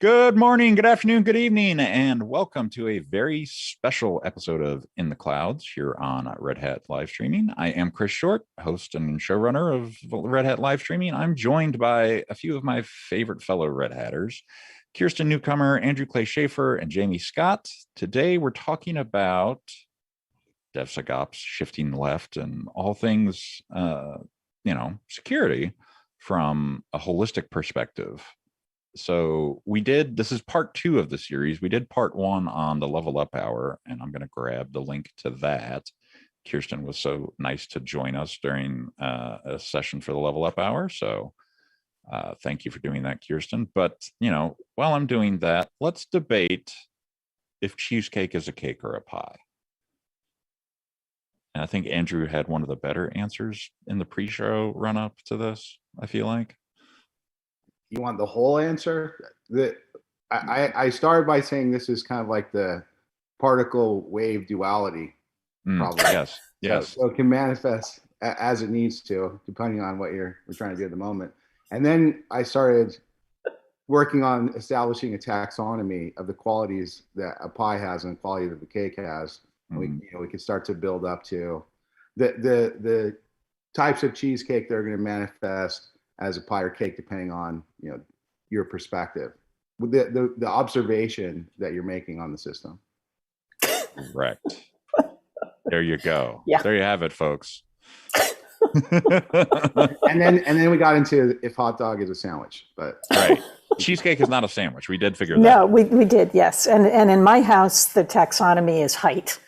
Good morning, good afternoon, good evening, and welcome to a very special episode of In the Clouds here on Red Hat Live Streaming. I am Chris Short, host and showrunner of Red Hat Live Streaming. I'm joined by a few of my favorite fellow Red Hatters, Kirsten Newcomer, Andrew Clay Schaefer, and Jamie Scott. Today we're talking about DevSecOps, shifting left, and all things, security from a holistic perspective. So this is part 2 of the series. We did part 1 on the Level Up Hour, and I'm going to grab the link to that. Kirsten was so nice to join us during a session for the Level Up Hour. So thank you for doing that, Kirsten. But, while I'm doing that, let's debate if cheesecake is a cake or a pie. And I think Andrew had one of the better answers in the pre-show run-up to this, I feel like. You want the whole answer? I started by saying this is kind of like the particle wave duality problem. Yes. So it can manifest as it needs to, depending on what we're trying to do at the moment. And then I started working on establishing a taxonomy of the qualities that a pie has and the quality that the cake has. We can start to build up to the types of cheesecake that are going to manifest as a pie or cake, depending on your perspective, with the observation that you're making on the system. Correct. There you go. Yeah. There you have it, folks. and then we got into if hot dog is a sandwich, but right. Cheesecake is not a sandwich. We did figure that out. No, we did, yes. And in my house, the taxonomy is height.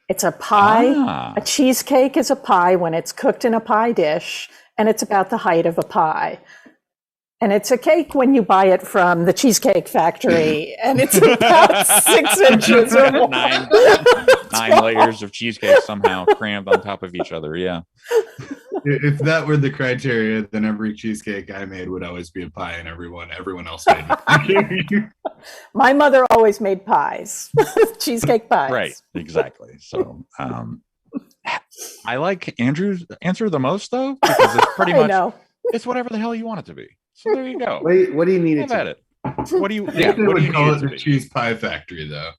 It's a pie. A cheesecake is a pie when it's cooked in a pie dish, and it's about the height of a pie. And it's a cake when you buy it from the Cheesecake Factory, and it's about 6 inches or more. Nine layers of cheesecake somehow crammed on top of each other, yeah. If that were the criteria, then every cheesecake I made would always be a pie, and everyone else made. My mother always made pies, cheesecake pies. Right, exactly. So I like Andrew's answer the most, though, because it's pretty much it's whatever the hell you want it to be. So there you go. What do you need it to be? What do you? What do you call it? The cheese pie factory, though.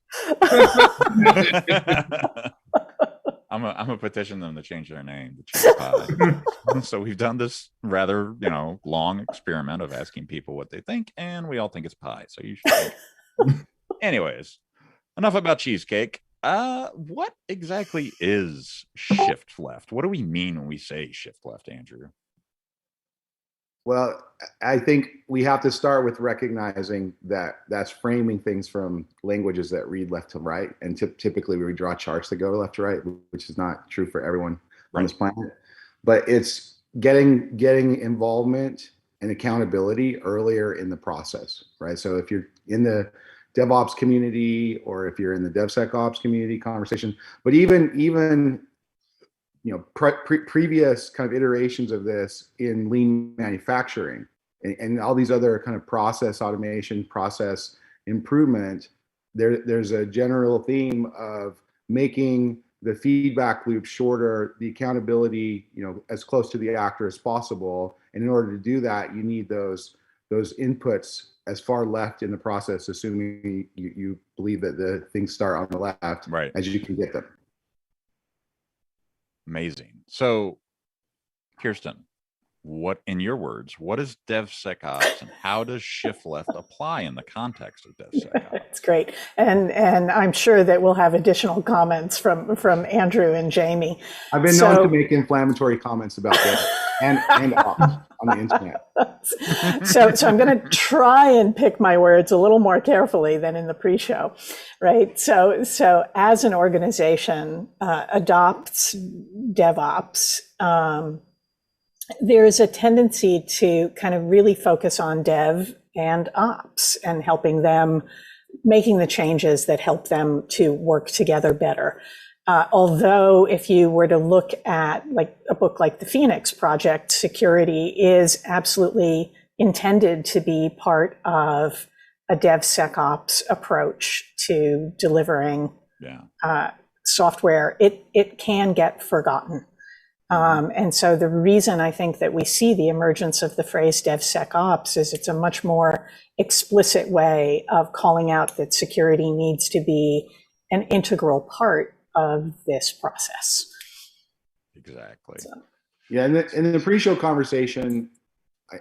I'm gonna petition them to change their name to Cheese Pie. So we've done this rather long experiment of asking people what they think, and we all think it's pie. So you should. Anyways, enough about cheesecake. What exactly is shift left? What do we mean when we say shift left, Andrew? Well, I think we have to start with recognizing that that's framing things from languages that read left to right. And typically we draw charts that go left to right, which is not true for everyone on this planet. But it's getting involvement and accountability earlier in the process, right? So if you're in the DevOps community or if you're in the DevSecOps community conversation, but even previous kind of iterations of this in lean manufacturing and all these other kind of process automation, process improvement, there's a general theme of making the feedback loop shorter, the accountability, as close to the actor as possible. And in order to do that, you need those inputs as far left in the process, assuming you believe that the things start on the left, right, as you can get them. Amazing. So, Kirsten, what, in your words, what is DevSecOps and how does shift left apply in the context of DevSecOps? That's great. And I'm sure that we'll have additional comments from Andrew and Jamie. I've been known to make inflammatory comments about that and ops on the internet. So I'm going to try and pick my words a little more carefully than in the pre-show, right? So as an organization adopts DevOps, there is a tendency to kind of really focus on dev and ops and helping them, making the changes that help them to work together better. Although if you were to look at like a book like the Phoenix Project, security is absolutely intended to be part of a DevSecOps approach to delivering software. It can get forgotten. And so the reason I think that we see the emergence of the phrase DevSecOps is it's a much more explicit way of calling out that security needs to be an integral part of this process. Exactly. So. Yeah, in the pre-show conversation,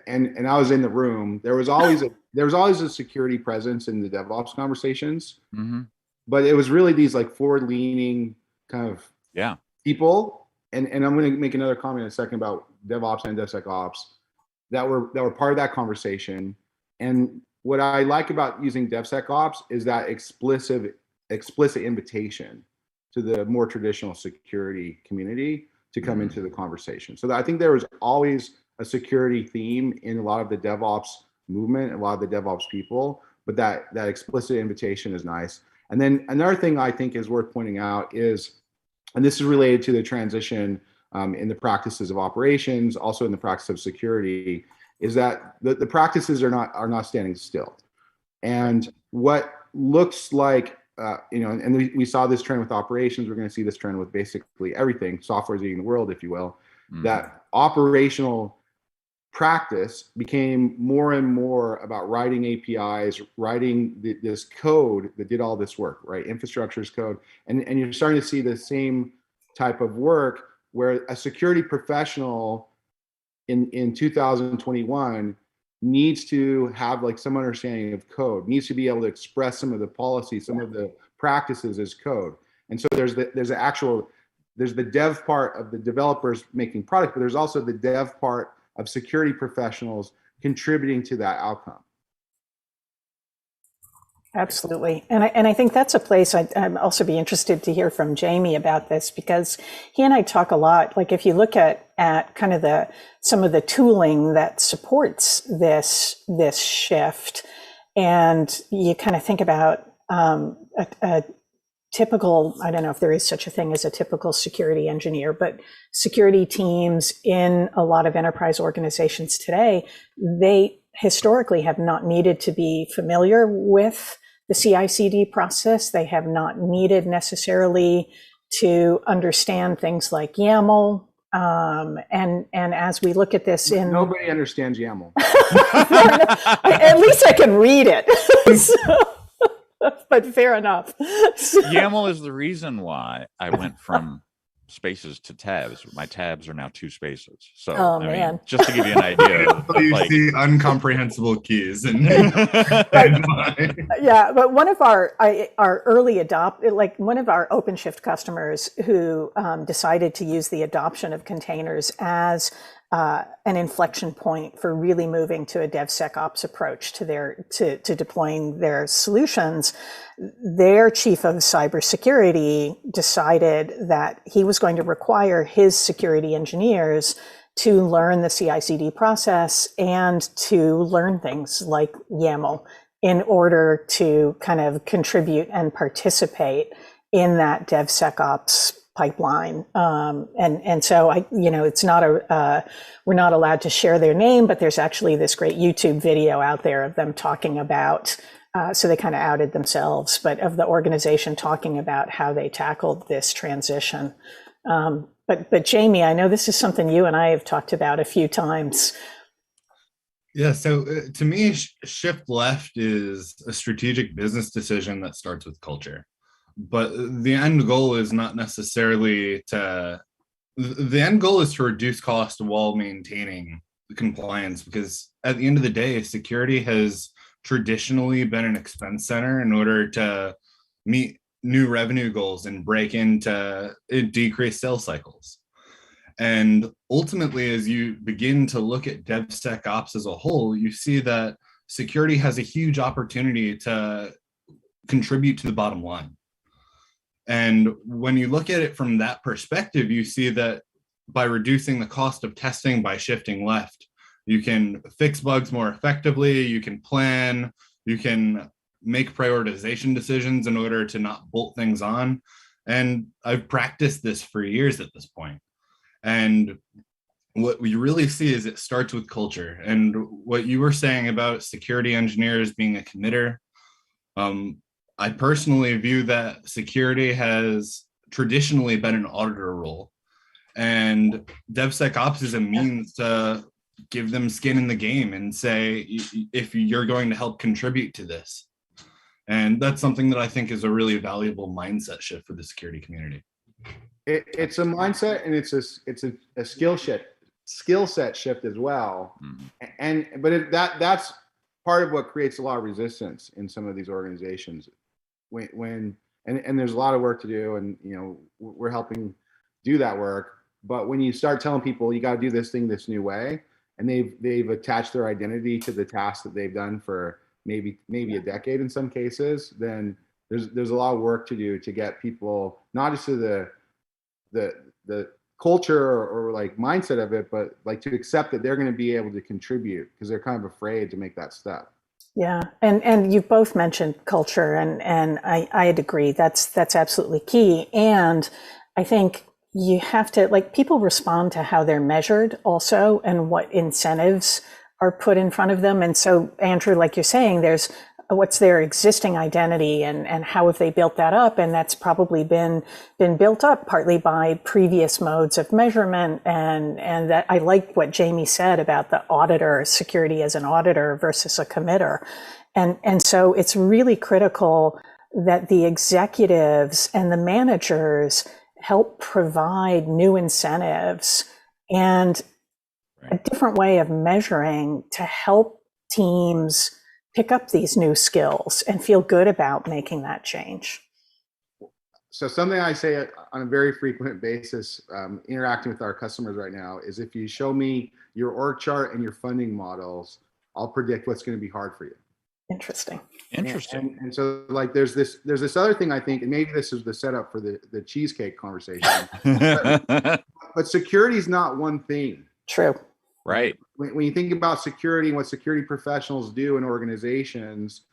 and I was in the room, there was always a security presence in the DevOps conversations, but it was really these like forward-leaning kind of people. And I'm going to make another comment in a second about DevOps and DevSecOps that were part of that conversation. And what I like about using DevSecOps is that explicit invitation to the more traditional security community to come into the conversation. So I think there was always a security theme in a lot of the DevOps movement, a lot of the DevOps people, but that explicit invitation is nice. And then another thing I think is worth pointing out is, and this is related to the transition in the practices of operations, also in the practice of security, is that the practices are not standing still. And what looks like, and we saw this trend with operations, we're going to see this trend with basically everything, software is eating the world, if you will, that operational practice became more and more about writing APIs, writing this code that did all this work, right? Infrastructure as code. And you're starting to see the same type of work where a security professional in 2021 needs to have like some understanding of code, needs to be able to express some of the policies, some of the practices as code. And so there's the dev part of the developers making product, but there's also the dev part of security professionals contributing to that outcome. Absolutely. And I think that's a place I'd also be interested to hear from Jamie about this, because he and I talk a lot, like if you look at kind of some of the tooling that supports this shift, and you kind of think about a typical, I don't know if there is such a thing as a typical security engineer, but security teams in a lot of enterprise organizations today, they historically have not needed to be familiar with the CI/CD process. They have not needed necessarily to understand things like YAML. And as we look at this nobody understands YAML. At least I can read it. But fair enough. YAML is the reason why I went from spaces to tabs. My tabs are now 2 spaces. So, I mean, just to give you an idea. You see incomprehensible keys. And yeah, but one of our early one of our OpenShift customers who decided to use the adoption of containers as an inflection point for really moving to a DevSecOps approach to deploying their solutions, their chief of cybersecurity decided that he was going to require his security engineers to learn the CI/CD process and to learn things like YAML in order to kind of contribute and participate in that DevSecOps pipeline. And so it's not we're not allowed to share their name, but there's actually this great YouTube video out there of them talking about, so they kind of outed themselves, but of the organization talking about how they tackled this transition. But Jamie, I know this is something you and I have talked about a few times. Yeah, so to me, shift left is a strategic business decision that starts with culture. But the end goal is not necessarily the end goal is to reduce cost while maintaining compliance, because at the end of the day, security has traditionally been an expense center in order to meet new revenue goals and break into decreased sales cycles. And ultimately, as you begin to look at DevSecOps as a whole, you see that security has a huge opportunity to contribute to the bottom line. And when you look at it from that perspective, you see that by reducing the cost of testing by shifting left, you can fix bugs more effectively, you can plan, you can make prioritization decisions in order to not bolt things on. And I've practiced this for years at this point. And what we really see is it starts with culture. And what you were saying about security engineers being a committer, I personally view that security has traditionally been an auditor role. And DevSecOps is a means to give them skin in the game and say, if you're going to help contribute to this. And that's something that I think is a really valuable mindset shift for the security community. It's a mindset, and it's a skill set shift as well. But that's part of what creates a lot of resistance in some of these organizations. And there's a lot of work to do, and we're helping do that work. But when you start telling people you got to do this thing this new way, and they've attached their identity to the task that they've done for maybe a decade in some cases, then there's a lot of work to do to get people not just to the culture or like mindset of it, but like to accept that they're going to be able to contribute, because they're kind of afraid to make that step. Yeah, and you've both mentioned culture, and I'd agree that's absolutely key. And I think you have to, like, people respond to how they're measured also, and what incentives are put in front of them. And so, Andrew, like you're saying, there's what's their existing identity, and how have they built that up? And that's probably been built up partly by previous modes of measurement. And that, I like what Jamie said about the auditor, security as an auditor versus a committer. And so it's really critical that the executives and the managers help provide new incentives and a different way of measuring to help teams pick up these new skills and feel good about making that change. So something I say on a very frequent basis, interacting with our customers right now, is if you show me your org chart and your funding models, I'll predict what's going to be hard for you. Interesting. And so, like, there's this other thing, I think, and maybe this is the setup for the cheesecake conversation. but security is not one thing. True. Right. When you think about security and what security professionals do in organizations,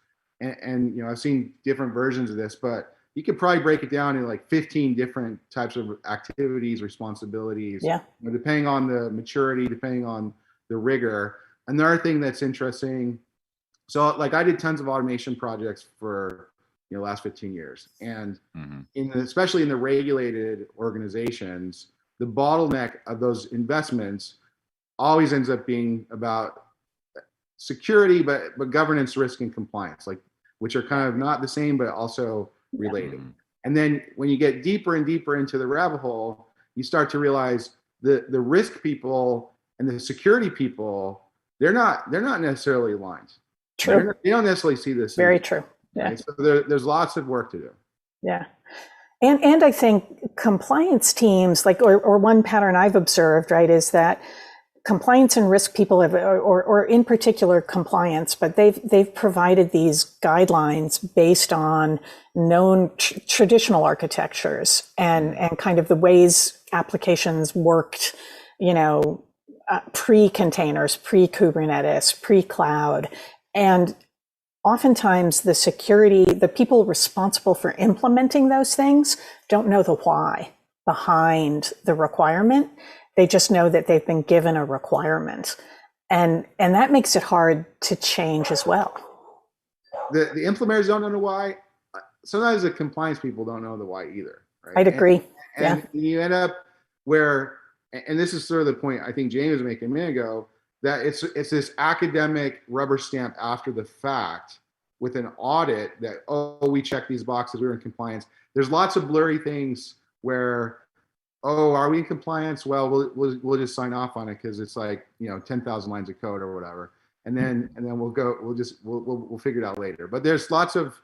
and I've seen different versions of this, but you could probably break it down into like 15 different types of activities, responsibilities, depending on the maturity, depending on the rigor. Another thing that's interesting, so like I did tons of automation projects for the last 15 years, and especially in the regulated organizations, the bottleneck of those investments always ends up being about security, but governance, risk, and compliance, like, which are kind of not the same, but also related. And then when you get deeper and deeper into the rabbit hole, you start to realize the risk people and the security people, they're not necessarily aligned. True. They don't necessarily see this. Very true. Yeah. Right? So there's lots of work to do. Yeah. And I think compliance teams, like, or one pattern I've observed, right, is that compliance and risk people have, or in particular compliance, but they've provided these guidelines based on known traditional architectures and kind of the ways applications worked, pre-containers, pre-Kubernetes, pre-cloud. And oftentimes the people responsible for implementing those things don't know the why behind the requirement. They just know that they've been given a requirement. And that makes it hard to change as well. The implementers don't know the why. Sometimes the compliance people don't know the why either. Right? I'd agree. And you end up where, and this is sort of the point I think Jamie was making a minute ago, that it's this academic rubber stamp after the fact with an audit that, we checked these boxes, we were in compliance. There's lots of blurry things where, are we in compliance? Well, we'll just sign off on it because it's like 10,000 lines of code or whatever, and then we'll figure it out later. But there's lots of,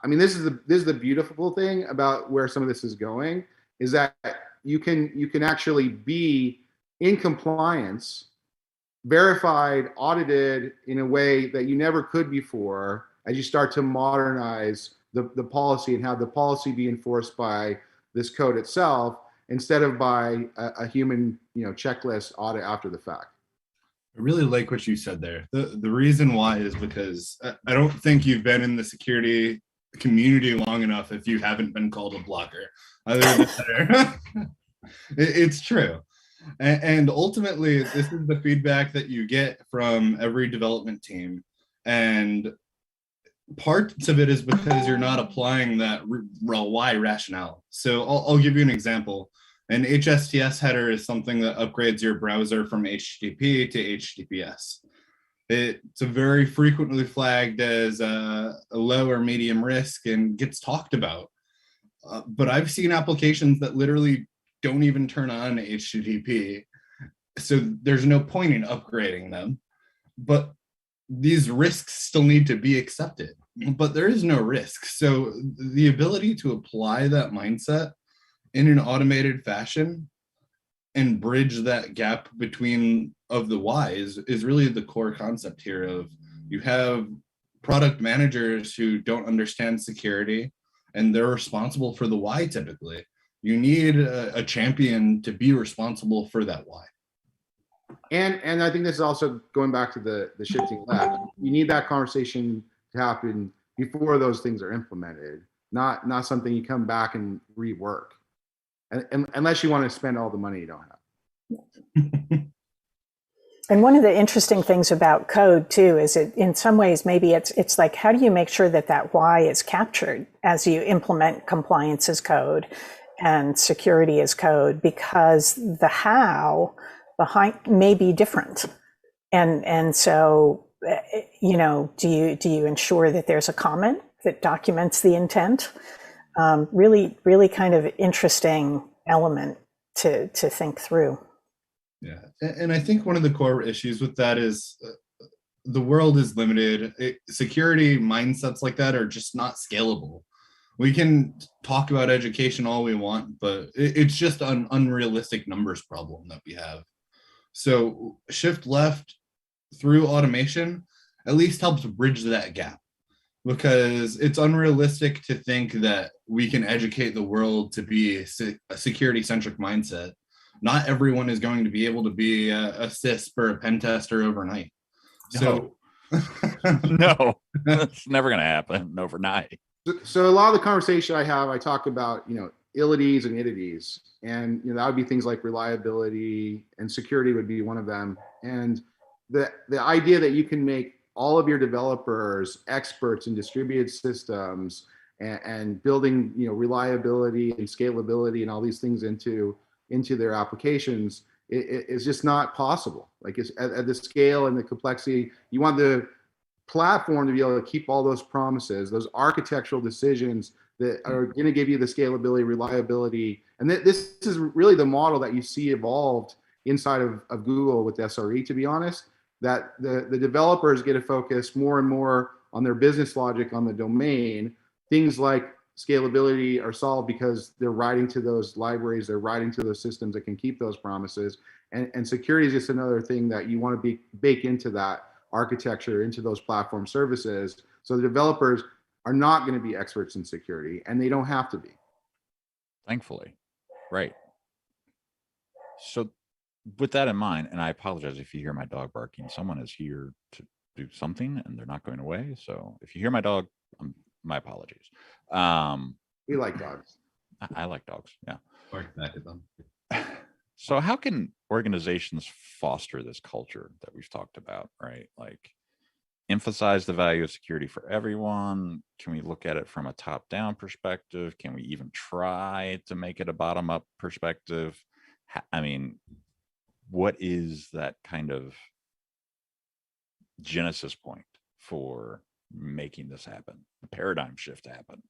this is the beautiful thing about where some of this is going, is that you can actually be in compliance, verified, audited in a way that you never could before, as you start to modernize the policy and have the policy be enforced by this code itself instead of by a human checklist audit after the fact. I really like what you said there. The reason why is because I don't think you've been in the security community long enough if you haven't been called a blocker. It's true. And ultimately, this is the feedback that you get from every development team. And parts of it is because you're not applying that why rationale. So I'll give you an example. An HSTS header is something that upgrades your browser from HTTP to HTTPS. It's a very frequently flagged as a low or medium risk and gets talked about. But I've seen applications that literally don't even turn on HTTP. So there's no point in upgrading them. But these risks still need to be accepted. But there is no risk. So the ability to apply that mindset in an automated fashion and bridge that gap between of the whys is really the core concept here of you have product managers who don't understand security and they're responsible for the why typically. You need a champion to be responsible for that why. And I think this is also going back to the shifting left. You need that conversation to happen before those things are implemented, not something you come back and rework. And unless you want to spend all the money you don't have. And one of the interesting things about code too is it, in some ways, maybe it's like, how do you make sure that that why is captured as you implement compliance as code and security as code, because the how behind may be different. And so, you know, do you ensure that there's a comment that documents the intent? Really kind of interesting element to think through. Yeah, and I think one of the core issues with that is the world is limited. Security mindsets like that are just not scalable. We can talk about education all we want, but it's just an unrealistic numbers problem that we have. So shift left through automation at least helps bridge that gap, because it's unrealistic to think that we can educate the world to be a security-centric mindset. Not everyone is going to be able to be a CISP or a pen tester overnight. So No, it's never going to happen overnight. So a lot of the conversation I talk about, you know, ilities and itities, and you know that would be things like reliability, and security would be one of them. And the idea that you can make all of your developers experts in distributed systems and building, you know, reliability and scalability and all these things into their applications is just not possible. Like it's at the scale and the complexity. You want the platform to be able to keep all those promises, those architectural decisions that are going to give you the scalability, reliability. And this is really the model that you see evolved inside of Google with SRE, to be honest, that the developers get to focus more and more on their business logic on the domain. Things like scalability are solved because they're writing to those libraries, they're writing to those systems that can keep those promises. And security is just another thing that you want to bake into that architecture, into those platform services. So the developers are not going to be experts in security, and they don't have to be. Thankfully. Right. So with that in mind, and I apologize if you hear my dog barking, someone is here to do something and they're not going away. So if you hear my dog, my apologies. We like dogs. I like dogs. Yeah. Bark back at them. So how can organizations foster this culture that we've talked about, right? Like emphasize the value of security for everyone? Can we look at it from a top-down perspective? Can we even try to make it a bottom-up perspective? I mean, what is that kind of genesis point for making this happen, the paradigm shift happen?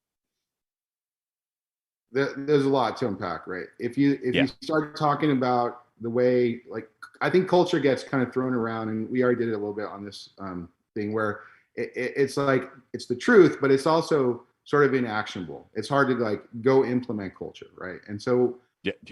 There's a lot to unpack, right? If you start talking about the way, like, I think culture gets kind of thrown around, and we already did it a little bit on this thing where it's like it's the truth, but it's also sort of inactionable. It's hard to like go implement culture, right? And so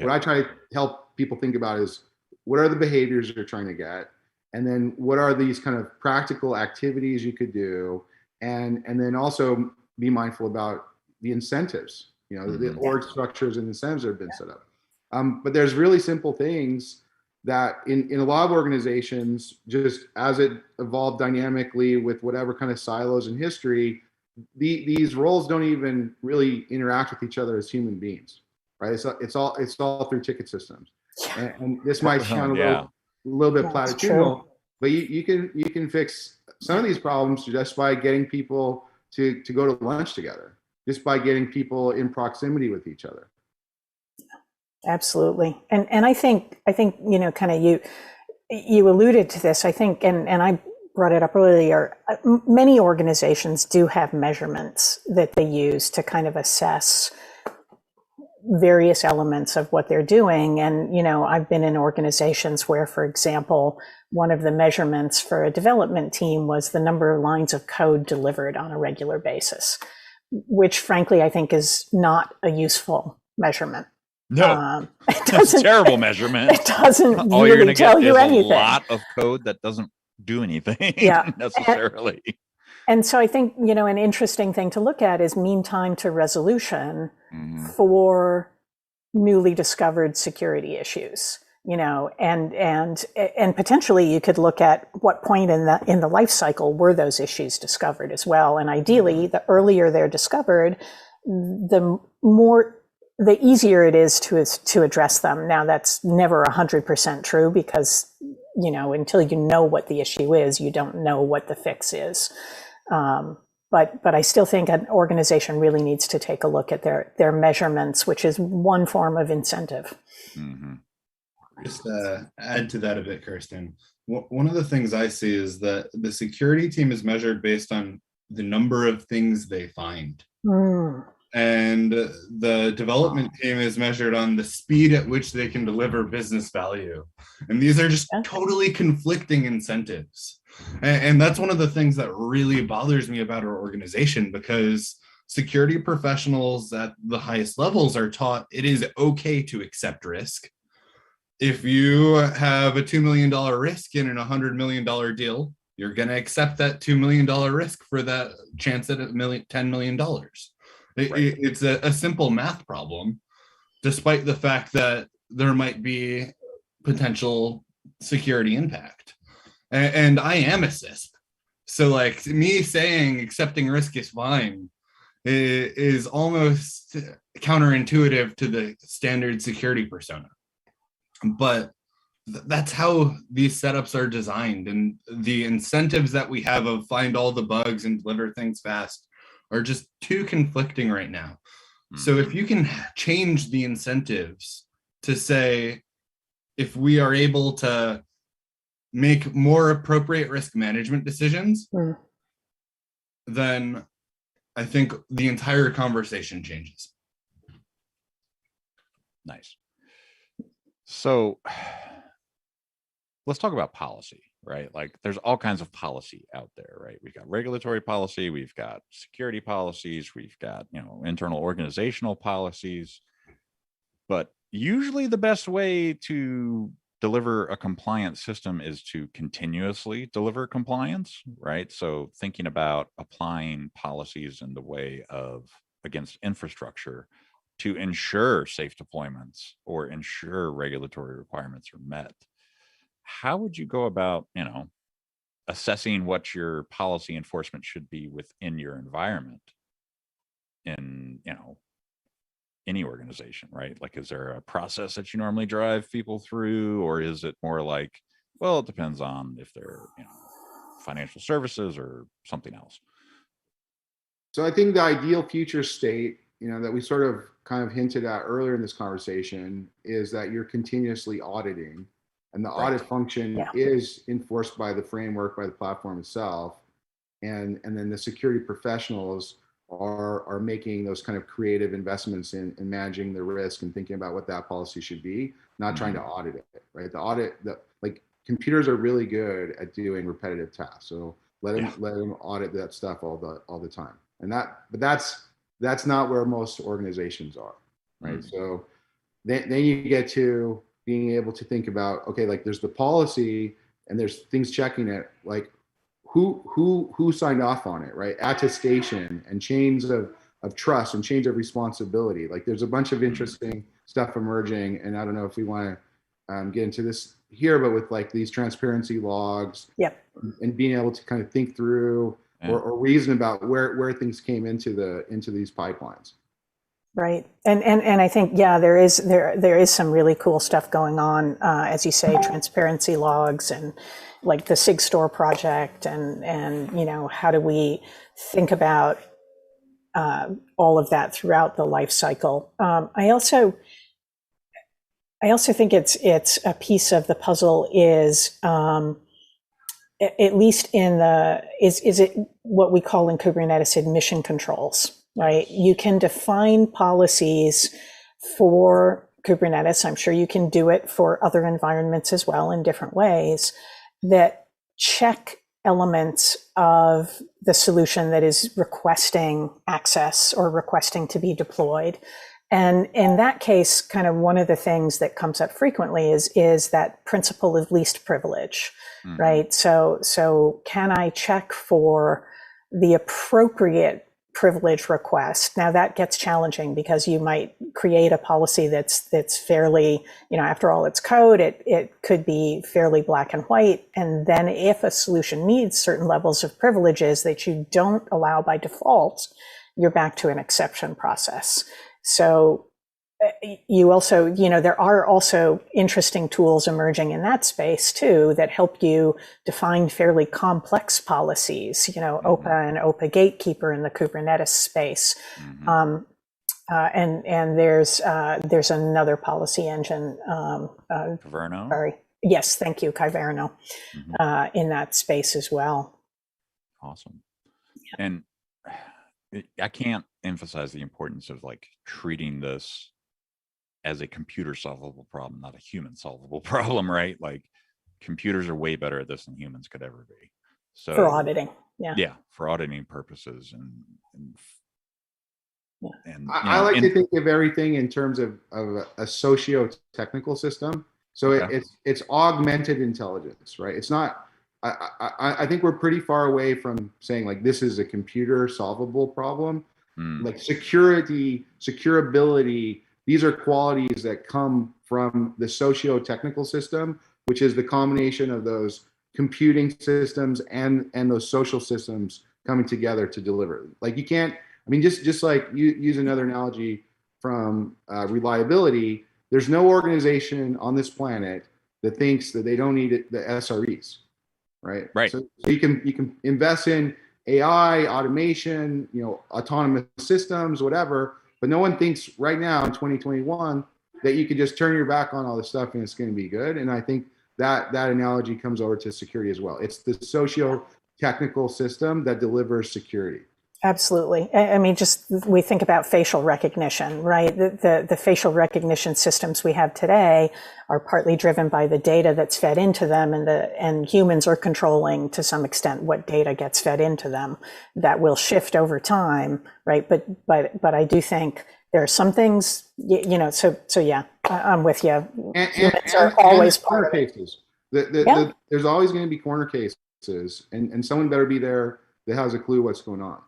what I try to help people think about is what are the behaviors you're trying to get, and then what are these kind of practical activities you could do, and then also be mindful about the incentives. You know, the org structures and incentives that have been set up. But there's really simple things that in a lot of organizations, just as it evolved dynamically with whatever kind of silos in history, these roles don't even really interact with each other as human beings, right? It's all through ticket systems. And this might sound a little bit platitudinal, but you can fix some of these problems just by getting people to go to lunch together, just by getting people in proximity with each other. Absolutely. And I think, kind of you alluded to this, I think, and I brought it up earlier, many organizations do have measurements that they use to kind of assess various elements of what they're doing. And, I've been in organizations where, for example, one of the measurements for a development team was the number of lines of code delivered on a regular basis, which frankly, I think is not a useful measurement. No, it's a terrible measurement. It doesn't All really you're going to tell get you is anything. a lot of code that doesn't do anything necessarily. And so I think, an interesting thing to look at is mean time to resolution for newly discovered security issues, and potentially you could look at what point in the life cycle were those issues discovered as well. And ideally, the earlier they're discovered, the easier it is to address them. Now, that's never 100% true because, until you know what the issue is, you don't know what the fix is. But I still think an organization really needs to take a look at their measurements, which is one form of incentive. Mm-hmm. Just add to that a bit, Kirsten. One of the things I see is that the security team is measured based on the number of things they find. And the development team is measured on the speed at which they can deliver business value. And these are just totally conflicting incentives. And that's one of the things that really bothers me about our organization, because security professionals at the highest levels are taught it is okay to accept risk. If you have a $2 million risk in an $100 million deal, you're going to accept that $2 million risk for that chance at $10 million. It's a simple math problem, despite the fact that there might be potential security impact. And I am a CISP. So like me saying accepting risk is fine is almost counterintuitive to the standard security persona. But that's how these setups are designed. And the incentives that we have of find all the bugs and deliver things fast are just too conflicting right now. So if you can change the incentives to say, if we are able to make more appropriate risk management decisions, then I think the entire conversation changes. Nice. So let's talk about policy, right? Like there's all kinds of policy out there, right? We've got regulatory policy, we've got security policies, we've got, internal organizational policies. But usually the best way to deliver a compliant system is to continuously deliver compliance, right? So thinking about applying policies in the way of against infrastructure to ensure safe deployments or ensure regulatory requirements are met. How would you go about, assessing what your policy enforcement should be within your environment in, any organization, right? Like, is there a process that you normally drive people through, or is it more like, well, it depends on if they're, financial services or something else? So I think the ideal future state, that we sort of kind of hinted at earlier in this conversation is that you're continuously auditing, and the audit function is enforced by the framework, by the platform itself. And then the security professionals are making those kind of creative investments in managing the risk and thinking about what that policy should be, not trying to audit it, right? Like computers are really good at doing repetitive tasks. So let them audit that stuff all the time. And that's not where most organizations are, right? So then you get to being able to think about, okay, like there's the policy and there's things checking it, like who signed off on it, right? Attestation and chains of trust and chains of responsibility. Like there's a bunch of interesting stuff emerging, and I don't know if we want to get into this here, but with like these transparency logs, and being able to kind of think through or reason about where things came into these pipelines. Right. And I think, there is some really cool stuff going on, as you say, transparency logs and like the SigStore project and how do we think about all of that throughout the life cycle. I also, I also think it's a piece of the puzzle is, at least in is it what we call in Kubernetes admission controls, right? You can define policies for Kubernetes. I'm sure you can do it for other environments as well in different ways that check elements of the solution that is requesting access or requesting to be deployed. And in that case, kind of one of the things that comes up frequently is that principle of least privilege, right? So can I check for the appropriate privilege request? Now that gets challenging because you might create a policy that's fairly, after all, it's code, it could be fairly black and white. And then if a solution needs certain levels of privileges that you don't allow by default, you're back to an exception process. So you also, there are also interesting tools emerging in that space too that help you define fairly complex policies, OPA and OPA gatekeeper in the Kubernetes space. And there's another policy engine. Kyverno? Sorry. Yes, thank you, Kyverno, in that space as well. Awesome. Yeah. And I can't emphasize the importance of like treating this as a computer solvable problem, not a human solvable problem, right? Like computers are way better at this than humans could ever be. So for auditing, yeah, for auditing purposes, I like to think of everything in terms of a socio-technical system. So it's augmented intelligence, right? It's not. I think we're pretty far away from saying like this is a computer solvable problem. Like security, securability, these are qualities that come from the socio-technical system, which is the combination of those computing systems and those social systems coming together to deliver. Like you can't, just like you use another analogy from reliability, there's no organization on this planet that thinks that they don't need the SREs. Right. So you can invest in AI, automation, autonomous systems, whatever. But no one thinks right now in 2021 that you could just turn your back on all this stuff and it's going to be good. And I think that analogy comes over to security as well. It's the socio-technical system that delivers security. Absolutely. Just we think about facial recognition, right? The facial recognition systems we have today are partly driven by the data that's fed into them, and humans are controlling to some extent what data gets fed into them. That will shift over time, right? But I do think there are some things, So yeah, I'm with you. Humans are always part of it. Cases. There's always going to be corner cases, and someone better be there that has a clue what's going on.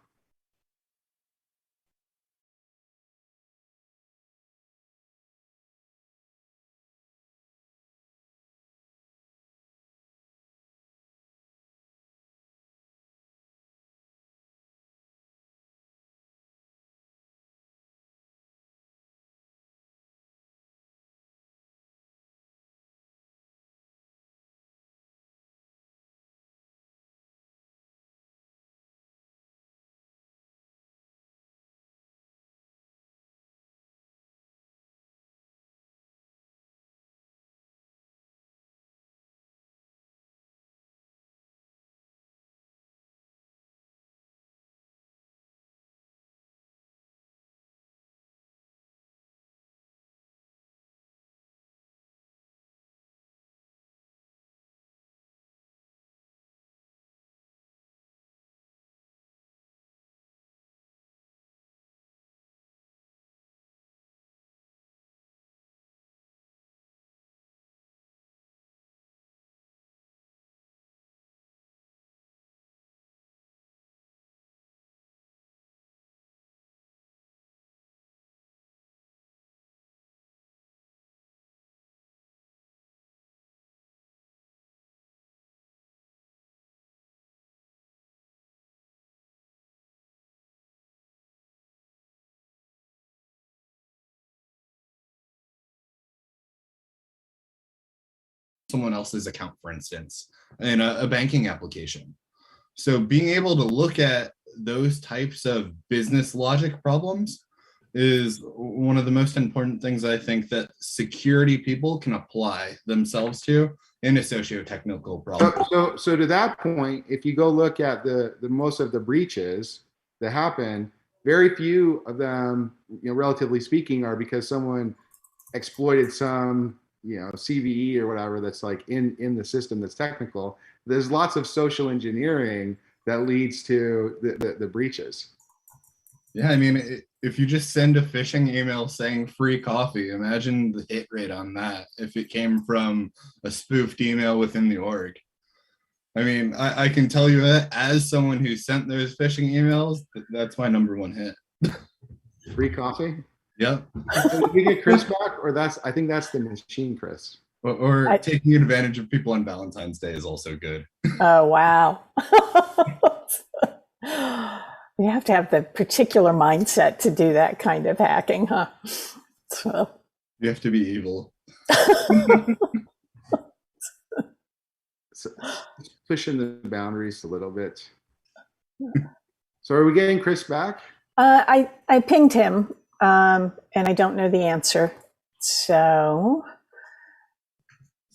Someone else's account, for instance, in a banking application. So being able to look at those types of business logic problems is one of the most important things I think that security people can apply themselves to in a socio-technical problem. So to that point, if you go look at the most of the breaches that happen, very few of them, relatively speaking, are because someone exploited some, CVE or whatever that's like in the system that's technical. There's lots of social engineering that leads to the breaches. Yeah, I mean, if you just send a phishing email saying free coffee, imagine the hit rate on that if it came from a spoofed email within the org. I mean, I can tell you that as someone who sent those phishing emails, that's my #1 hit. Free coffee? Yep. Did we get Chris back, or I think that's the machine, Chris. Or taking advantage of people on Valentine's Day is also good. Oh, wow. You have to have the particular mindset to do that kind of hacking, huh? So. You have to be evil. So, pushing the boundaries a little bit. So are we getting Chris back? I pinged him, and I don't know the answer. So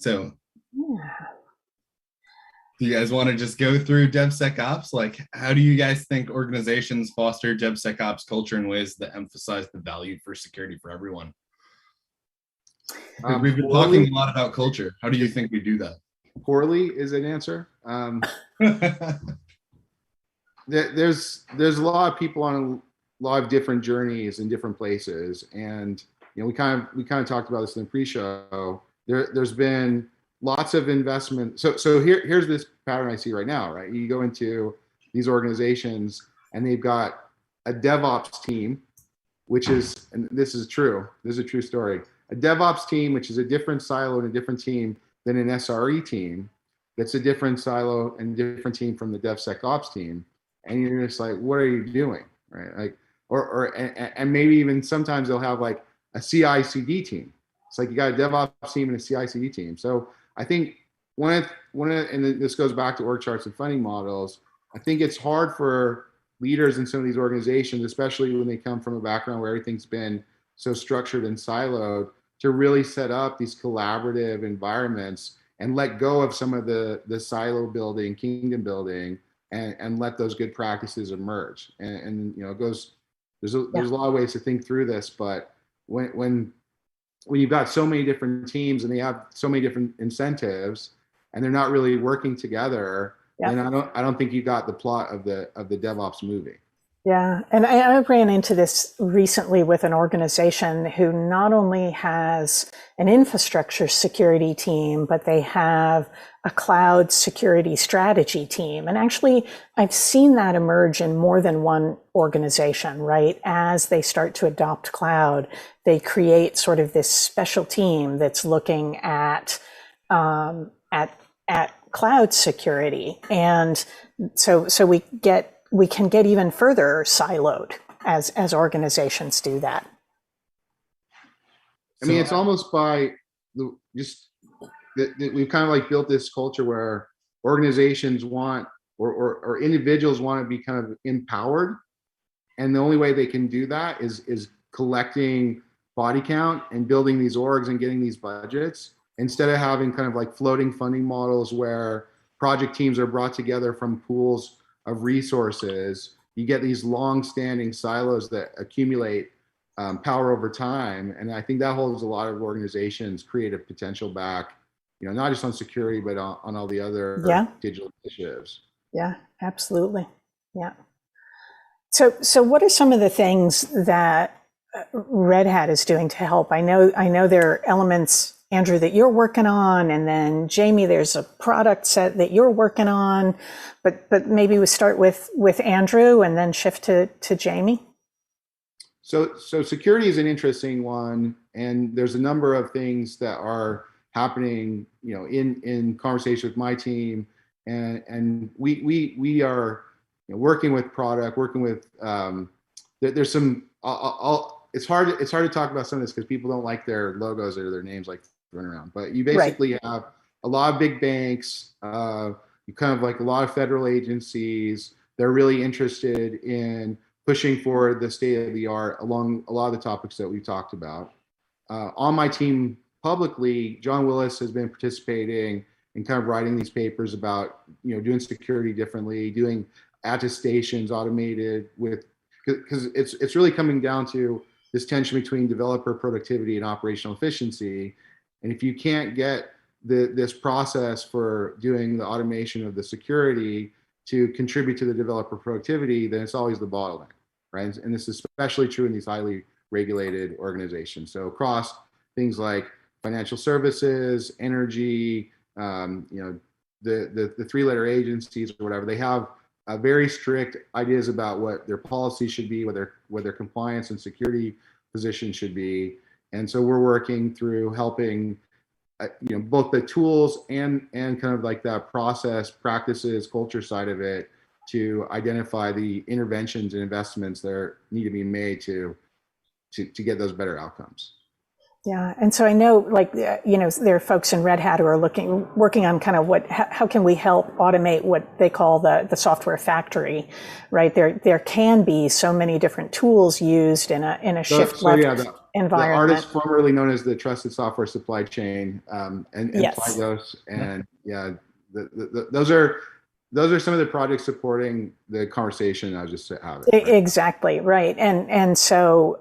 yeah. Do you guys want to just go through DevSecOps? Like, how do you guys think organizations foster DevSecOps culture in ways that emphasize the value for security for everyone? We've been talking a lot about culture. How do you think we do that? Poorly is an answer. There's a lot of people on a lot of different journeys in different places, and we kind of talked about this in the pre-show. There's been lots of investment. So here's this pattern I see right now, right? You go into these organizations and they've got a DevOps team, which is, and this is true, this is a true story, a DevOps team, which is a different silo and a different team than an SRE team. That's a different silo and different team from the DevSecOps team. And you're just like, what are you doing, right? Like, and maybe even sometimes they'll have like a CI/CD team. It's like you got a DevOps team and a CI/CD team. So I think and this goes back to org charts and funding models. I think it's hard for leaders in some of these organizations, especially when they come from a background where everything's been so structured and siloed, to really set up these collaborative environments and let go of some of the silo building, kingdom building, and let those good practices emerge. And it goes, there's a lot of ways to think through this, but when you've got so many different teams and they have so many different incentives and they're not really working together, and I don't think you got the plot of the DevOps movie. Yeah, and I ran into this recently with an organization who not only has an infrastructure security team, but they have a cloud security strategy team. And actually, I've seen that emerge in more than one organization, right? As they start to adopt cloud, they create sort of this special team that's looking at cloud security. And so we can get even further siloed as organizations do that. I mean, it's almost by we've kind of like built this culture where organizations want or individuals want to be kind of empowered, and the only way they can do that is collecting body count and building these orgs and getting these budgets, instead of having kind of like floating funding models where project teams are brought together from pools of resources. You get these long-standing silos that accumulate power over time, and I think that holds a lot of organizations' creative potential back. Not just on security, but on all the other digital initiatives. Yeah, absolutely. Yeah. So what are some of the things that Red Hat is doing to help? I know there are elements, Andrew, that you're working on, and then Jamie, there's a product set that you're working on, but maybe we start with Andrew and then shift to Jamie. So security is an interesting one, and there's a number of things that are happening, in conversation with my team, and we are working with product, working with there's some. It's hard to talk about some of this because people don't like their logos or their names like thrown around. But you basically have a lot of big banks, you kind of like a lot of federal agencies. They're really interested in pushing for the state of the art along a lot of the topics that we talked about. On my team publicly, John Willis has been participating in kind of writing these papers about, doing security differently, doing attestations automated with, because it's really coming down to this tension between developer productivity and operational efficiency. And if you can't get this process for doing the automation of the security to contribute to the developer productivity, then it's always the bottleneck, right? And this is especially true in these highly regulated organizations. So across things like financial services, energy, the three-letter agencies or whatever, they have very strict ideas about what their policy should be, what their compliance and security position should be. And so we're working through helping both the tools and kind of like that process, practices, culture side of it to identify the interventions and investments that need to be made to get those better outcomes. Yeah, and so I know, there are folks in Red Hat who are working on kind of how can we help automate what they call the software factory, right? There can be so many different tools used in a shift left environment. The artist formerly known as the trusted software supply chain, and yes. Pygos, and those are some of the projects supporting the conversation I was just having. Right? Exactly, right. And so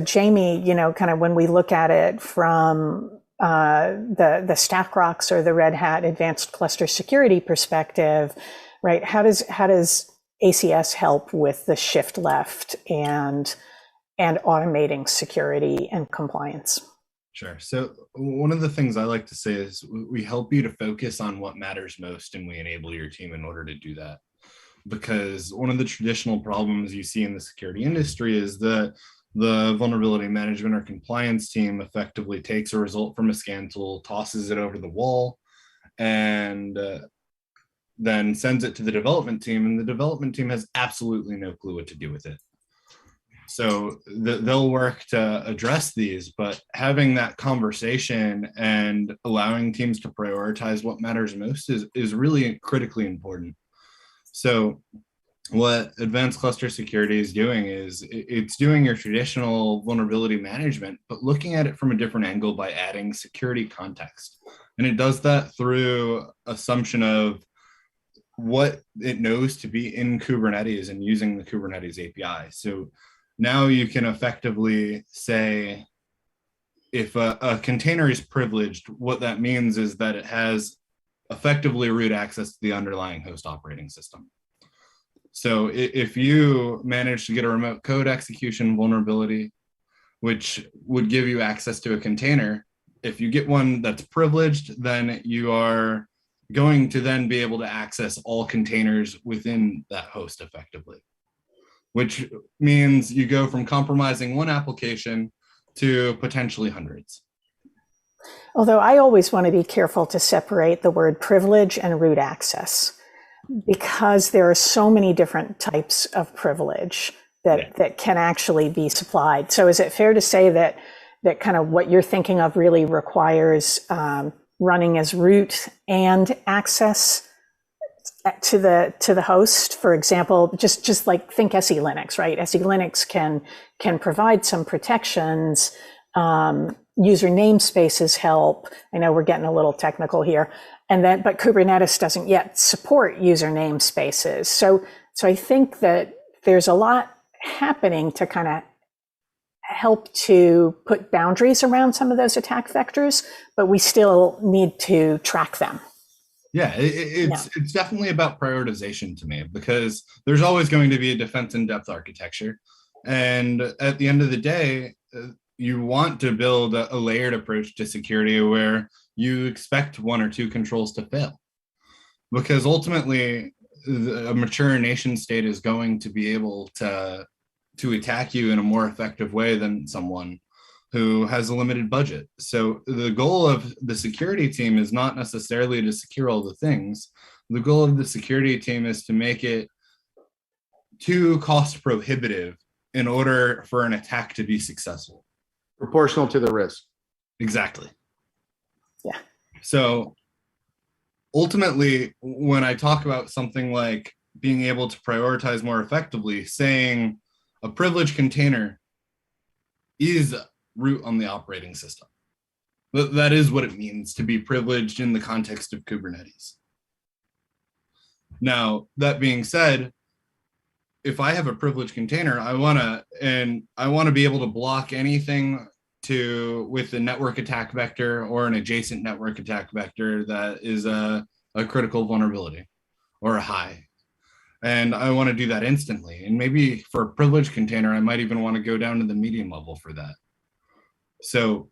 Jamie, kind of when we look at it from the Stack Rocks or the Red Hat Advanced Cluster Security perspective, right? How does ACS help with the shift left and automating security and compliance? Sure. So one of the things I like to say is we help you to focus on what matters most, and we enable your team in order to do that. Because one of the traditional problems you see in the security industry is that the vulnerability management or compliance team effectively takes a result from a scan tool, tosses it over the wall, and then sends it to the development team, and the development team has absolutely no clue what to do with it. So they'll work to address these, but having that conversation and allowing teams to prioritize what matters most is really critically important. So what Advanced Cluster Security is doing is it's doing your traditional vulnerability management, but looking at it from a different angle by adding security context. And it does that through assumption of what it knows to be in Kubernetes and using the Kubernetes API. So now you can effectively say, if a container is privileged, what that means is that it has effectively root access to the underlying host operating system. So if you manage to get a remote code execution vulnerability, which would give you access to a container, if you get one that's privileged, then you are going to then be able to access all containers within that host effectively, which means you go from compromising one application to potentially hundreds. Although I always want to be careful to separate the word privilege and root access, because there are so many different types of privilege that can actually be supplied. So is it fair to say that kind of what you're thinking of really requires running as root and access to the host? For example, just like think SE Linux, right? SE Linux can provide some protections. User namespaces help. I know we're getting a little technical here, but Kubernetes doesn't yet support user namespaces. So I think that there's a lot happening to kind of help to put boundaries around some of those attack vectors, but we still need to track them. Yeah, it's definitely about prioritization to me, because there's always going to be a defense in depth architecture. And at the end of the day, you want to build a layered approach to security where you expect one or two controls to fail. Because ultimately, a mature nation state is going to be able to attack you in a more effective way than someone who has a limited budget. So the goal of the security team is not necessarily to secure all the things. The goal of the security team is to make it too cost prohibitive in order for an attack to be successful. Proportional to the risk. Exactly. Yeah. So ultimately, when I talk about something like being able to prioritize more effectively, saying a privileged container is root on the operating system. That is what it means to be privileged in the context of Kubernetes. Now, that being said, if I have a privileged container, I want to be able to block anything with a network attack vector or an adjacent network attack vector that is a critical vulnerability or a high. And I want to do that instantly. And maybe for a privileged container, I might even want to go down to the medium level for that. So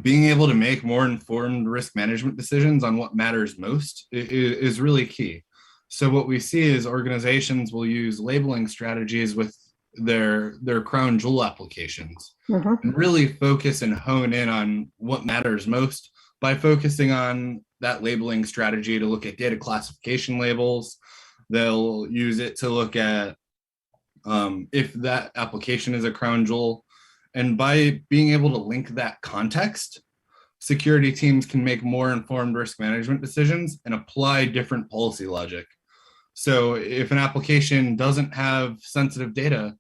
being able to make more informed risk management decisions on what matters most is really key. So what we see is organizations will use labeling strategies with their crown jewel applications and really focus and hone in on what matters most by focusing on that labeling strategy to look at data classification labels. They'll use it to look at if that application is a crown jewel. And by being able to link that context, security teams can make more informed risk management decisions and apply different policy logic. So if an application doesn't have sensitive data,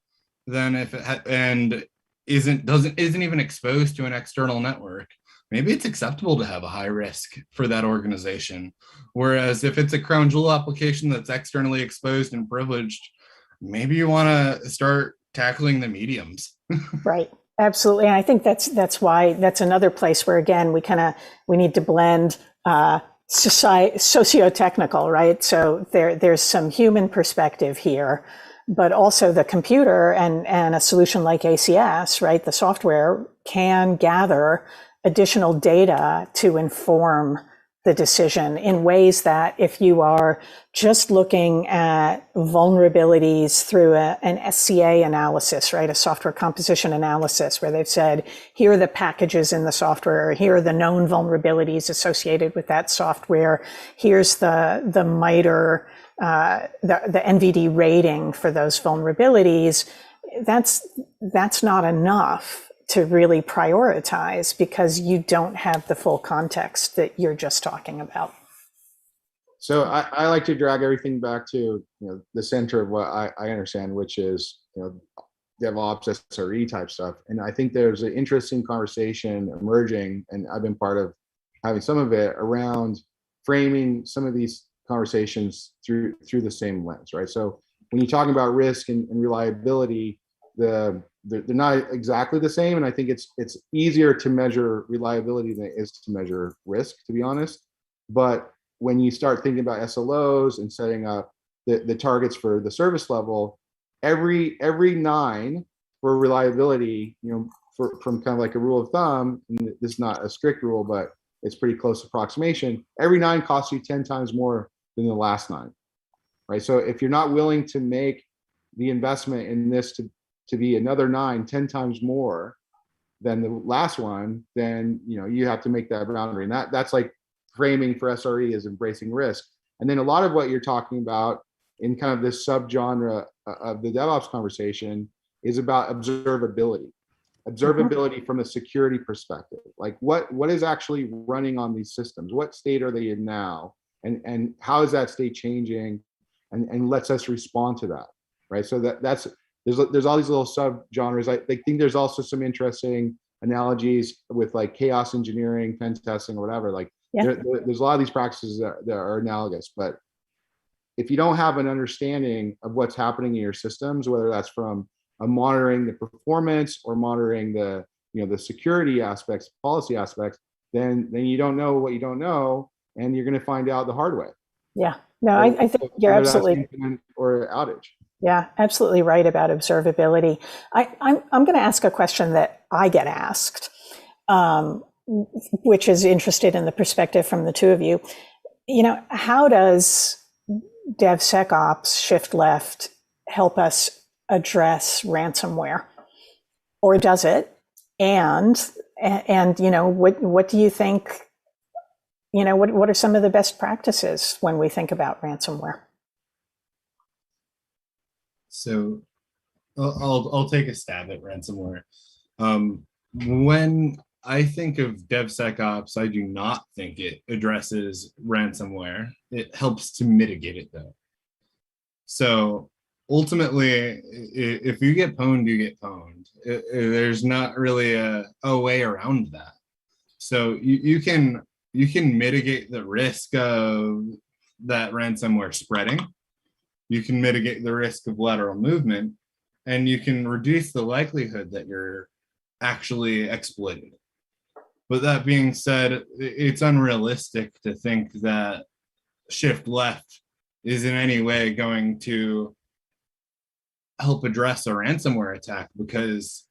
then if it isn't even exposed to an external network, maybe it's acceptable to have a high risk for that organization. Whereas if it's a crown jewel application that's externally exposed and privileged, maybe you want to start tackling the mediums. Right. Absolutely. And I think that's why that's another place where, again, we need to blend socio-technical, right? So there's some human perspective here, but also the computer and a solution like ACS, right? The software can gather additional data to inform the decision in ways that if you are just looking at vulnerabilities through an SCA analysis, right, a software composition analysis, where they've said, here are the packages in the software, here are the known vulnerabilities associated with that software, here's the MITRE, the NVD rating for those vulnerabilities, that's not enough to really prioritize because you don't have the full context that you're just talking about. So I like to drag everything back to the center of what I understand, which is DevOps, SRE type stuff. And I think there's an interesting conversation emerging, and I've been part of having some of it around framing some of these conversations through the same lens, right? So when you're talking about risk and reliability, they're not exactly the same, and I think it's easier to measure reliability than it is to measure risk, to be honest. But when you start thinking about SLOs and setting up the targets for the service level, every 9 for reliability, from kind of like a rule of thumb, and this is not a strict rule, but it's pretty close approximation, every 9 costs you 10 times more than the last 9, right? So if you're not willing to make the investment in this to be another 10 times more than the last one, then you have to make that boundary. And that's like framing for SRE is embracing risk. And then a lot of what you're talking about in kind of this subgenre of the DevOps conversation is about observability. Observability from a security perspective. Like what is actually running on these systems? What state are they in now? And how is that state changing? And lets us respond to that, right? So that's there's all these little subgenres. I think there's also some interesting analogies with like chaos engineering, pen testing, or whatever. Like there's a lot of these practices that are analogous. But if you don't have an understanding of what's happening in your systems, whether that's from monitoring the performance or monitoring the the security aspects, policy aspects, then you don't know what you don't know, and you're going to find out the hard way. Yeah. No, I think you're absolutely or outage. Yeah, absolutely right about observability. I'm going to ask a question that I get asked, which is interested in the perspective from the two of you. How does DevSecOps shift left help us address ransomware, or does it? And what do you think? What are some of the best practices when we think about ransomware? So I'll take a stab at ransomware. When I think of DevSecOps, I do not think it addresses ransomware. It helps to mitigate it, though. So ultimately, if you get pwned, you get pwned. There's not really a way around that. So you can mitigate the risk of that ransomware spreading. You can mitigate the risk of lateral movement, and you can reduce the likelihood that you're actually exploited. But that being said, it's unrealistic to think that shift left is in any way going to help address a ransomware attack, because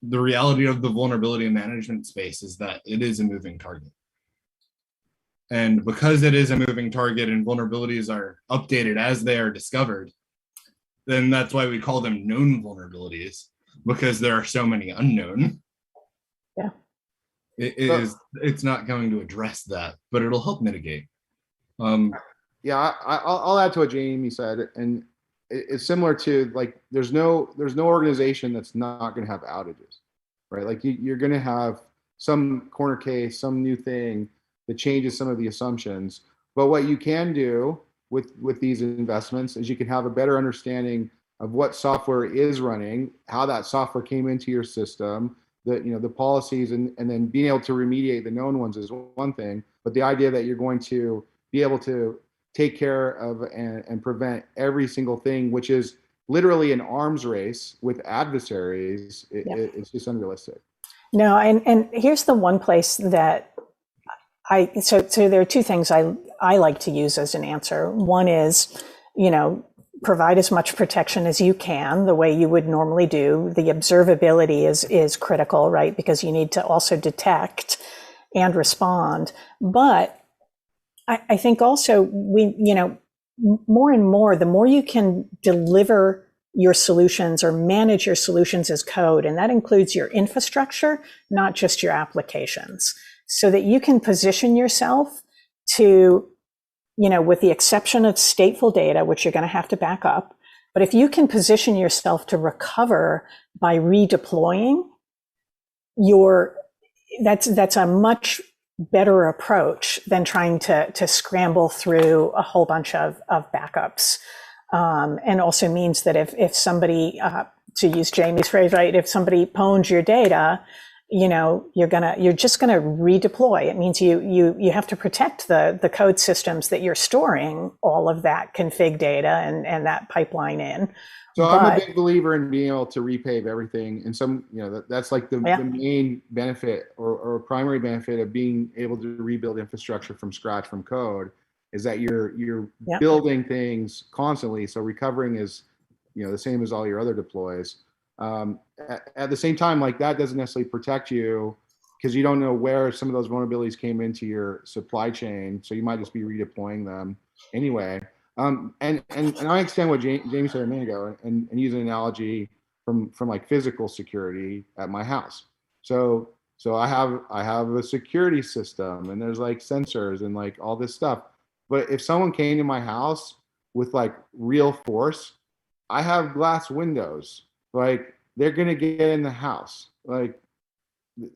the reality of the vulnerability management space is that it is a moving target. And because it is a moving target and vulnerabilities are updated as they are discovered, then that's why we call them known vulnerabilities, because there are so many unknown. Yeah. It's not going to address that, but it'll help mitigate. Yeah, I'll add to what Jamie said, and it's similar to, like, there's no organization that's not going to have outages, right? Like you're going to have some corner case, some new thing that changes some of the assumptions. But what you can do with these investments is you can have a better understanding of what software is running, how that software came into your system, the policies, and then being able to remediate the known ones is one thing. But the idea that you're going to be able to take care of and prevent every single thing, which is literally an arms race with adversaries, it's just unrealistic. No, and here's the one place that so there are two things I like to use as an answer. One is, provide as much protection as you can, the way you would normally do. The observability is critical, right? Because you need to also detect and respond. But I think also more and more, the more you can deliver your solutions or manage your solutions as code, and that includes your infrastructure, not just your applications, so that you can position yourself to, with the exception of stateful data, which you're going to have to back up, but if you can position yourself to recover by redeploying, that's a much better approach than trying to scramble through a whole bunch of backups. And also means that if somebody, to use Jamie's phrase, right, if somebody pwns your data, you're just gonna redeploy. It means you have to protect the code systems that you're storing all of that config data and that pipeline in. So I'm a big believer in being able to repave everything. And that's like the main benefit or primary benefit of being able to rebuild infrastructure from scratch from code, is that you're building things constantly. So recovering is, the same as all your other deploys. At the same time, like, that doesn't necessarily protect you, because you don't know where some of those vulnerabilities came into your supply chain. So you might just be redeploying them anyway. And I understand what Jamie said a minute ago, and use an analogy from like physical security at my house. So I have a security system, and there's like sensors and like all this stuff. But if someone came to my house with like real force, I have glass windows. Like, they're gonna get in the house. Like,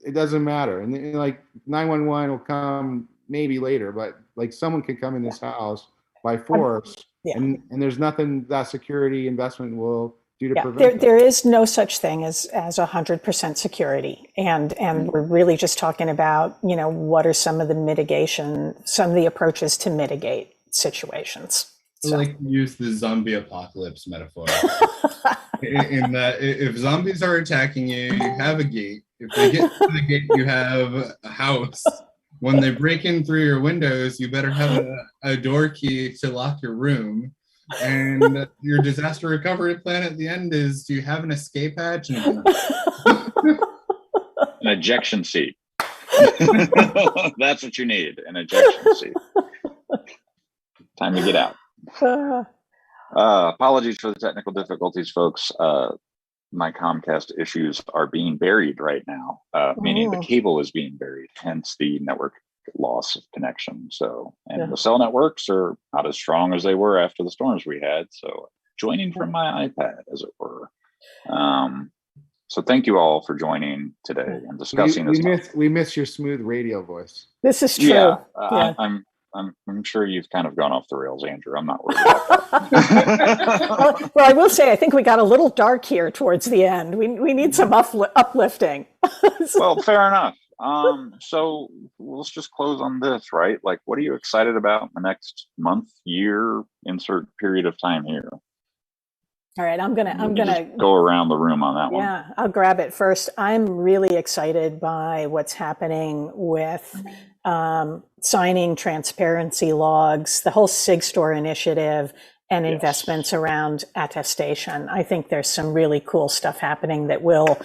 it doesn't matter. And like 911 will come maybe later, but like someone could come in this house by force, and there's nothing that security investment will do to prevent there is no such thing as 100% security, and we're really just talking about what are some of the approaches to mitigate situations. So. I like to use the zombie apocalypse metaphor. In that, if zombies are attacking you, you have a gate. If they get to the gate, you have a house. When they break in through your windows, you better have a door key to lock your room. And your disaster recovery plan at the end is, do you have an escape hatch? An ejection seat. That's what you need, an ejection seat. Time to get out. Apologies for the technical difficulties, folks. My Comcast issues are being buried right now, meaning the cable is being buried, hence the network loss of connection. So, and the cell networks are not as strong as they were after the storms we had. So, joining from my iPad, as it were. So thank you all for joining today and discussing this. We miss your smooth radio voice. This is true. Yeah, I'm I'm sure you've kind of gone off the rails, Andrew. I'm not worried about that. Well, I will say, I think we got a little dark here towards the end. We need some uplifting. Well, fair enough. So let's just close on this, right? Like, what are you excited about in the next month, year, insert period of time here? All right, I'm gonna just go around the room on that one. Yeah, I'll grab it first. I'm really excited by what's happening with signing transparency logs, the whole SigStore initiative, and investments around attestation. I think there's some really cool stuff happening that will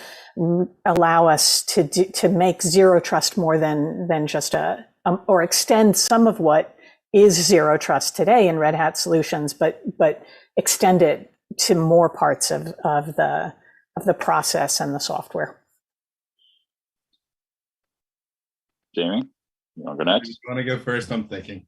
allow us to make zero trust more than just or extend some of what is zero trust today in Red Hat solutions, but extend it to more parts of the process and the software. Jamie, you want to go next? You want to go first? I'm thinking.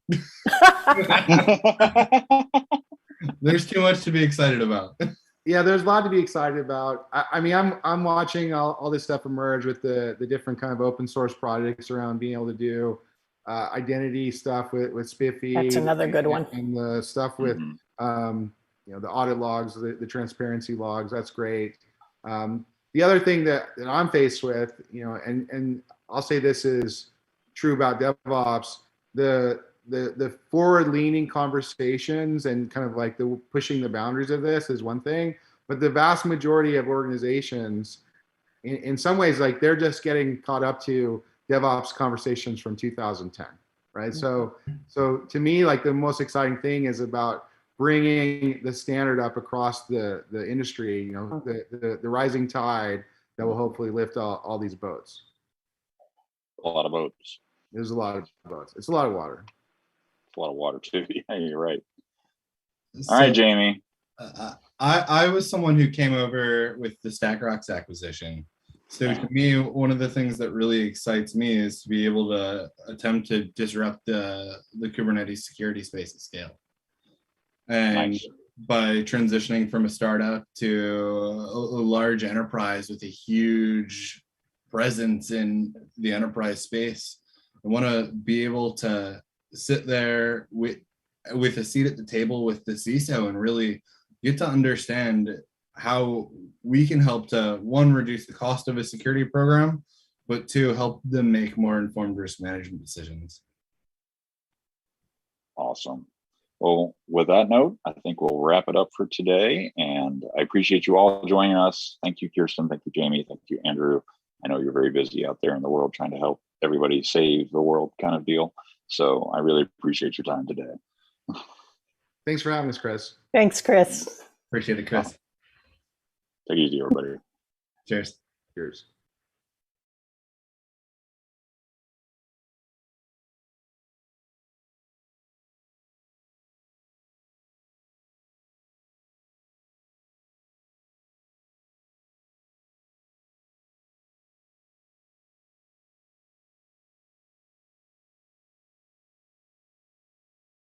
There's too much to be excited about. Yeah, there's a lot to be excited about. I mean, I'm watching all this stuff emerge with the different kind of open source projects around being able to do identity stuff with Spiffy. That's another good one. And the stuff with the audit logs, the transparency logs. That's great. The other thing that I'm faced with, and I'll say this is true about DevOps, the forward-leaning conversations and kind of like the pushing the boundaries of this is one thing, but the vast majority of organizations, in some ways, like they're just getting caught up to DevOps conversations from 2010, right? So to me, like the most exciting thing is about bringing the standard up across the industry, the rising tide that will hopefully lift all these boats. A lot of boats. There's a lot of boats. It's a lot of water. It's a lot of water too. Yeah, you're right. All right, Jamie. I was someone who came over with the StackRox acquisition. So to me, one of the things that really excites me is to be able to attempt to disrupt the Kubernetes security space at scale. And by transitioning from a startup to a large enterprise with a huge presence in the enterprise space, I want to be able to sit there with a seat at the table with the CISO and really get to understand how we can help to, one, reduce the cost of a security program, but two, help them make more informed risk management decisions. Awesome. Well, with that note, I think we'll wrap it up for today. And I appreciate you all joining us. Thank you, Kirsten. Thank you, Jamie. Thank you, Andrew. I know you're very busy out there in the world trying to help everybody save the world kind of deal. So I really appreciate your time today. Thanks for having us, Chris. Thanks, Chris. Appreciate it, Chris. Take it easy, everybody. Cheers. Cheers.